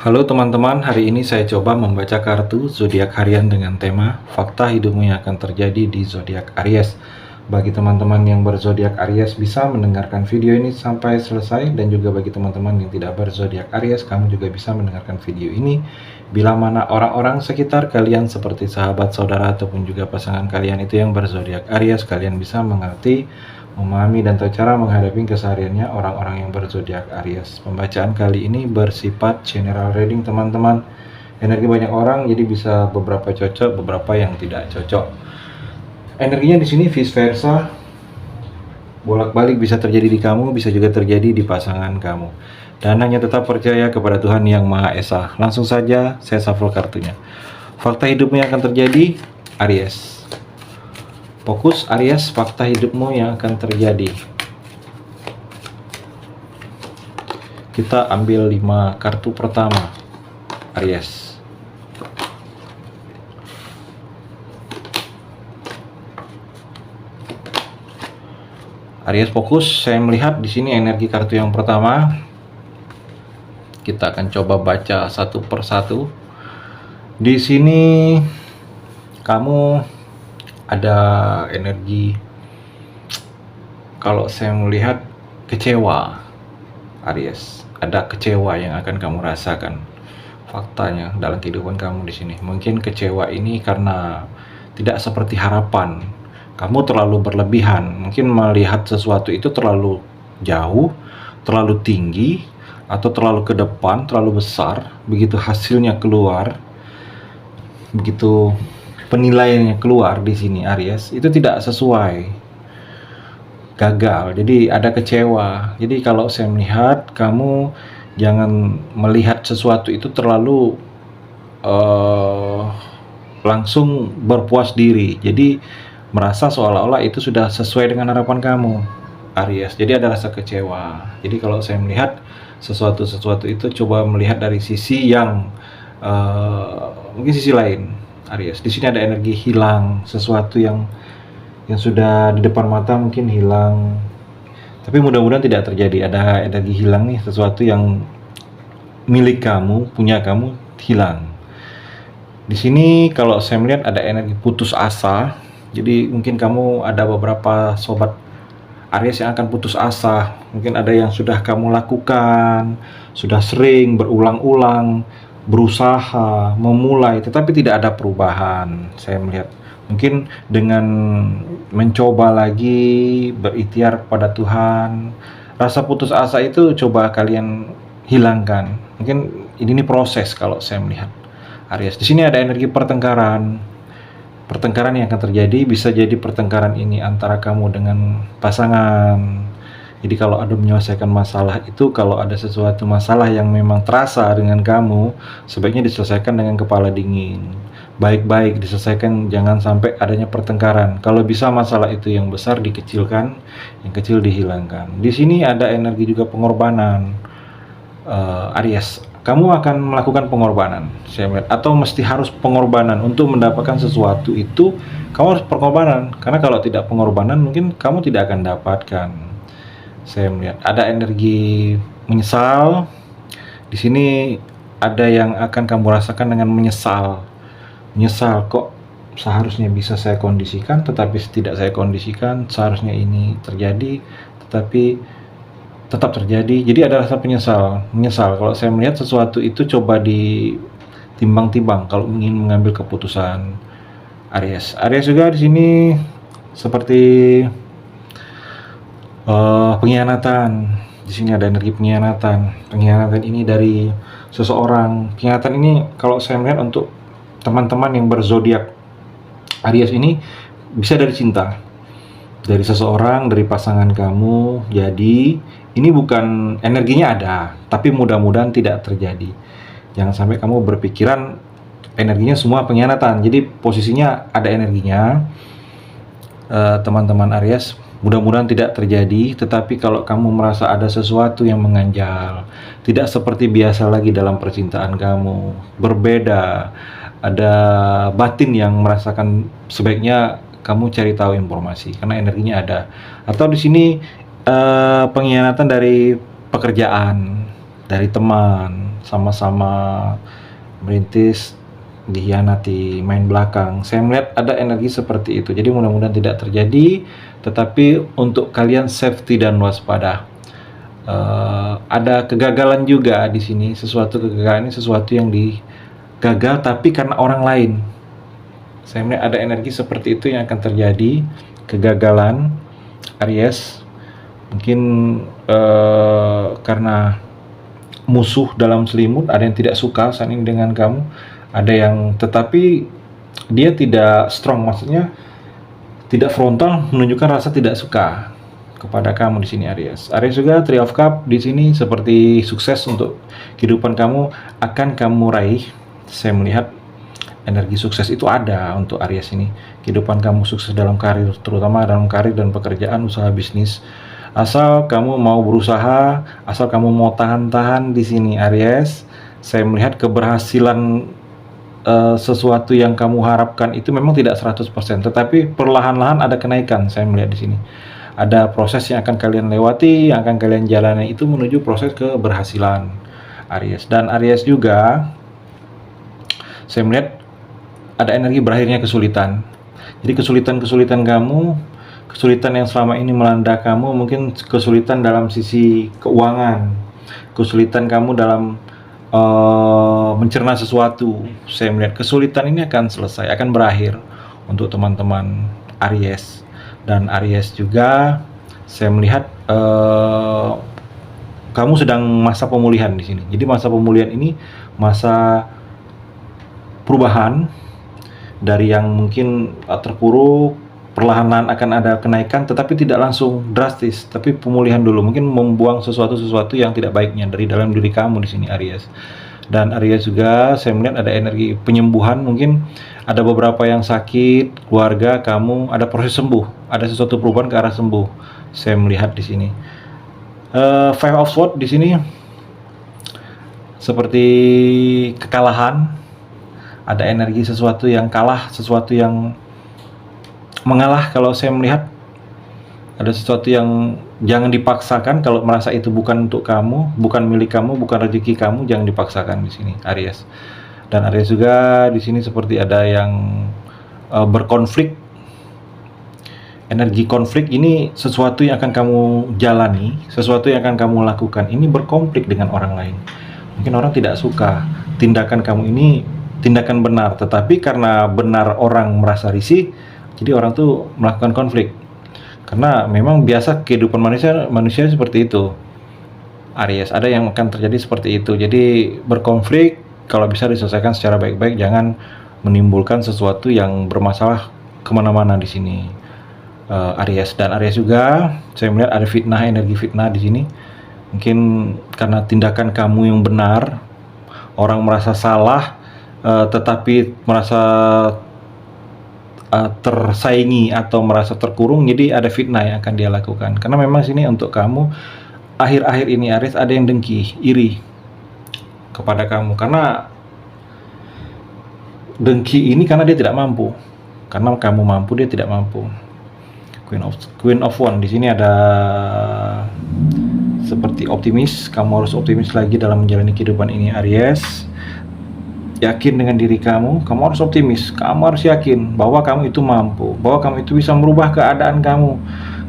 Halo teman-teman, hari ini saya coba membaca kartu zodiak harian dengan tema fakta hidupmu yang akan terjadi di zodiak Aries. Bagi teman-teman yang berzodiak Aries bisa mendengarkan video ini sampai selesai, dan juga bagi teman-teman yang tidak berzodiak Aries, kamu juga bisa mendengarkan video ini bila mana orang-orang sekitar kalian seperti sahabat, saudara, ataupun juga pasangan kalian itu yang berzodiak Aries, kalian bisa mengerti, memahami, dan tahu cara menghadapi kesehariannya orang-orang yang berzodiak Aries. Pembacaan kali ini bersifat general reading teman-teman. Energi banyak orang, jadi bisa beberapa cocok, beberapa yang tidak cocok. Energinya di sini vice versa, bolak-balik bisa terjadi di kamu, bisa juga terjadi di pasangan kamu. Dan hanya tetap percaya kepada Tuhan Yang Maha Esa. Langsung saja saya shuffle kartunya. Fakta hidupmu yang akan terjadi, Aries. Fokus Aries, fakta hidupmu yang akan terjadi. Kita ambil 5 kartu pertama, Aries. Aries fokus, saya melihat di sini energi kartu yang pertama. Kita akan coba baca satu persatu. Di sini kamu ada energi, kalau saya melihat, kecewa, Aries. Ada kecewa yang akan kamu rasakan. Faktanya dalam kehidupan kamu di sini, mungkin kecewa ini karena tidak seperti harapan. Kamu terlalu berlebihan, mungkin melihat sesuatu itu terlalu jauh, terlalu tinggi, atau terlalu ke depan, terlalu besar. Begitu hasilnya keluar, begitu penilaiannya keluar di sini, Aries, itu tidak sesuai, gagal, jadi ada kecewa. Jadi kalau saya melihat, kamu jangan melihat sesuatu itu terlalu langsung berpuas diri, jadi merasa seolah-olah itu sudah sesuai dengan harapan kamu, Aries. Jadi ada rasa kecewa. Jadi kalau saya melihat sesuatu itu, coba melihat dari sisi yang mungkin sisi lain, Aries. Di sini ada energi hilang, sesuatu yang sudah di depan mata mungkin hilang, tapi mudah-mudahan tidak terjadi. Ada energi hilang nih, sesuatu yang milik kamu, punya kamu, hilang. Di sini kalau saya melihat ada energi putus asa. Jadi mungkin kamu ada beberapa sobat Aries yang akan putus asa. Mungkin ada yang sudah kamu lakukan, sudah sering berulang-ulang berusaha memulai, tetapi tidak ada perubahan. Saya melihat mungkin dengan mencoba lagi, berikhtiar pada Tuhan, rasa putus asa itu coba kalian hilangkan. Mungkin ini proses kalau saya melihat, Aries. Di sini ada energi pertengkaran. Pertengkaran yang akan terjadi, bisa jadi pertengkaran ini antara kamu dengan pasangan. Jadi kalau ada menyelesaikan masalah itu, kalau ada sesuatu masalah yang memang terasa dengan kamu, sebaiknya diselesaikan dengan kepala dingin. Baik-baik diselesaikan, jangan sampai adanya pertengkaran. Kalau bisa masalah itu yang besar dikecilkan, yang kecil dihilangkan. Di sini ada energi juga pengorbanan, Aries. Kamu akan melakukan pengorbanan, saya melihat, atau mesti harus pengorbanan untuk mendapatkan sesuatu itu. Kamu harus pengorbanan, karena kalau tidak pengorbanan mungkin kamu tidak akan dapatkan. Saya melihat ada energi menyesal. Di sini ada yang akan kamu rasakan dengan menyesal. Menyesal, kok seharusnya bisa saya kondisikan tetapi tidak saya kondisikan, seharusnya ini terjadi tetapi tetap terjadi. Jadi ada rasa menyesal. Kalau saya melihat sesuatu itu coba ditimbang-timbang kalau ingin mengambil keputusan, Aries. Aries juga di sini seperti pengkhianatan. Di sini ada energi pengkhianatan. Pengkhianatan ini dari seseorang. Pengkhianatan ini kalau saya melihat untuk teman-teman yang berzodiak Aries ini bisa dari cinta, dari seseorang, dari pasangan kamu. Jadi ini bukan, energinya ada, tapi mudah-mudahan tidak terjadi. Jangan sampai kamu berpikiran energinya semua pengkhianatan. Jadi posisinya ada energinya, teman-teman Aries. Mudah-mudahan tidak terjadi. Tetapi kalau kamu merasa ada sesuatu yang mengganjal, tidak seperti biasa lagi dalam percintaan kamu, berbeda, ada batin yang merasakan, sebaiknya kamu cari tahu informasi karena energinya ada. Atau di sini pengkhianatan dari pekerjaan. dari teman, sama-sama merintis, dikhianati, main belakang. Saya melihat ada energi seperti itu. Jadi mudah-mudahan tidak terjadi, tetapi untuk kalian safety dan waspada. Ada kegagalan juga di sini. Sesuatu kegagalan ini sesuatu yang digagal tapi karena orang lain. Saya melihat ada energi seperti itu yang akan terjadi, kegagalan Aries. Mungkin karena musuh dalam selimut, ada yang tidak suka saat ini dengan kamu, ada yang tetapi dia tidak strong, maksudnya tidak frontal menunjukkan rasa tidak suka kepada kamu di sini Aries. Aries juga Three of Cup di sini seperti sukses untuk kehidupan kamu akan kamu raih. Saya melihat energi sukses itu ada untuk Aries ini. Kehidupan kamu sukses dalam karir, terutama dalam karir dan pekerjaan, usaha bisnis. Asal kamu mau berusaha, asal kamu mau tahan-tahan di sini Aries. Saya melihat keberhasilan sesuatu yang kamu harapkan itu memang tidak 100%, tetapi perlahan-lahan ada kenaikan. Saya melihat di sini ada proses yang akan kalian lewati, yang akan kalian jalani, itu menuju proses keberhasilan Aries. Dan Aries juga saya melihat ada energi berakhirnya kesulitan. Jadi kesulitan-kesulitan kamu, kesulitan yang selama ini melanda kamu, mungkin kesulitan dalam sisi keuangan, kesulitan kamu dalam mencerna sesuatu. Saya melihat kesulitan ini akan selesai, akan berakhir untuk teman-teman Aries. Dan Aries juga saya melihat kamu sedang masa pemulihan di sini. Jadi masa pemulihan ini masa perubahan dari yang mungkin terpuruk, perlahan-lahan akan ada kenaikan, tetapi tidak langsung drastis, tapi pemulihan dulu, mungkin membuang sesuatu yang tidak baiknya dari dalam diri kamu di sini Aries. Dan Aries juga saya melihat ada energi penyembuhan, mungkin ada beberapa yang sakit, keluarga kamu ada proses sembuh, ada sesuatu perubahan ke arah sembuh. Saya melihat di sini. Five of Swords di sini seperti kekalahan, ada energi sesuatu yang kalah, sesuatu yang mengalah. Kalau saya melihat ada sesuatu yang jangan dipaksakan. Kalau merasa itu bukan untuk kamu, bukan milik kamu, bukan rezeki kamu, jangan dipaksakan di sini Aries. Dan Aries juga di sini seperti ada yang berkonflik. Energi konflik ini sesuatu yang akan kamu jalani, sesuatu yang akan kamu lakukan. Ini berkonflik dengan orang lain. Mungkin orang tidak suka tindakan kamu ini, tindakan benar, tetapi karena benar orang merasa risih, jadi orang tuh melakukan konflik. Karena memang biasa kehidupan manusia seperti itu Aries, ada yang akan terjadi seperti itu. Jadi berkonflik, kalau bisa diselesaikan secara baik-baik, jangan menimbulkan sesuatu yang bermasalah kemana-mana di sini Aries. Dan Aries juga saya melihat ada fitnah, energi fitnah di sini. Mungkin karena tindakan kamu yang benar, orang merasa salah, tetapi merasa tersaingi atau merasa terkurung, jadi ada fitnah yang akan dia lakukan. Karena memang sini untuk kamu akhir-akhir ini Aries ada yang dengki, iri kepada kamu, karena dengki ini karena dia tidak mampu, karena kamu mampu, dia tidak mampu. Queen of Wands di sini ada seperti optimis. Kamu harus optimis lagi dalam menjalani kehidupan ini Aries. Yakin dengan diri kamu harus optimis, kamu harus yakin bahwa kamu itu mampu, bahwa kamu itu bisa merubah keadaan kamu.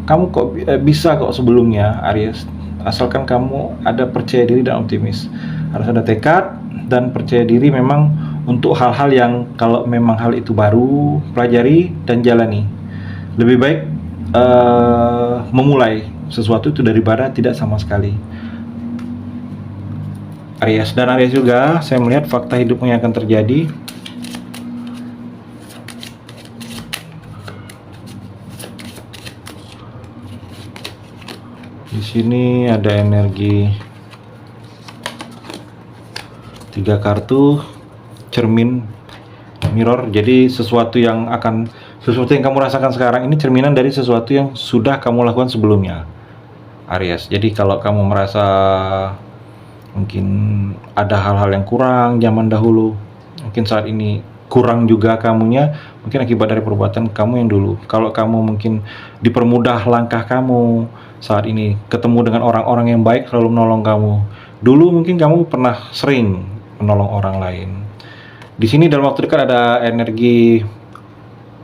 Kamu kok bisa kok sebelumnya Aries, asalkan kamu ada percaya diri dan optimis. Harus ada tekad dan percaya diri memang untuk hal-hal yang kalau memang hal itu baru, pelajari dan jalani. Lebih baik memulai sesuatu itu daripada tidak sama sekali Aries. Dan Aries juga saya melihat fakta hidupnya akan terjadi. Di sini ada energi 3 kartu cermin mirror. Jadi sesuatu yang kamu rasakan sekarang ini cerminan dari sesuatu yang sudah kamu lakukan sebelumnya Aries. Jadi kalau kamu merasa mungkin ada hal-hal yang kurang zaman dahulu, mungkin saat ini kurang juga kamunya, mungkin akibat dari perbuatan kamu yang dulu. Kalau kamu mungkin dipermudah langkah kamu saat ini, ketemu dengan orang-orang yang baik selalu menolong kamu, Dulu mungkin kamu pernah sering menolong orang lain. Di sini dalam waktu dekat ada energi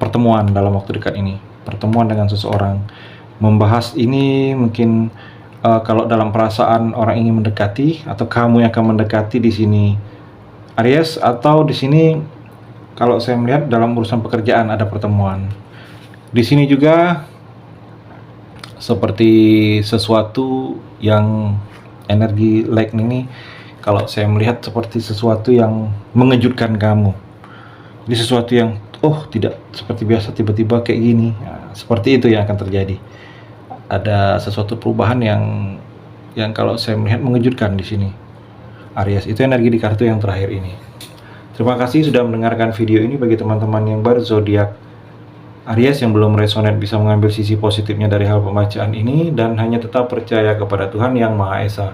pertemuan dalam waktu dekat ini. Pertemuan dengan seseorang. Membahas ini mungkin kalau dalam perasaan orang ingin mendekati atau kamu yang akan mendekati di sini Aries, atau di sini kalau saya melihat dalam urusan pekerjaan ada pertemuan. Di sini juga seperti sesuatu yang energi lightning ini, kalau saya melihat seperti sesuatu yang mengejutkan kamu. Ini sesuatu yang tidak seperti biasa, tiba-tiba kayak gini. Nah, seperti itu yang akan terjadi. Ada sesuatu perubahan yang kalau saya melihat mengejutkan di sini. Aries, itu energi di kartu yang terakhir ini. Terima kasih sudah mendengarkan video ini. Bagi teman-teman yang berzodiak Aries yang belum resonate bisa mengambil sisi positifnya dari hal pembacaan ini dan hanya tetap percaya kepada Tuhan Yang Maha Esa.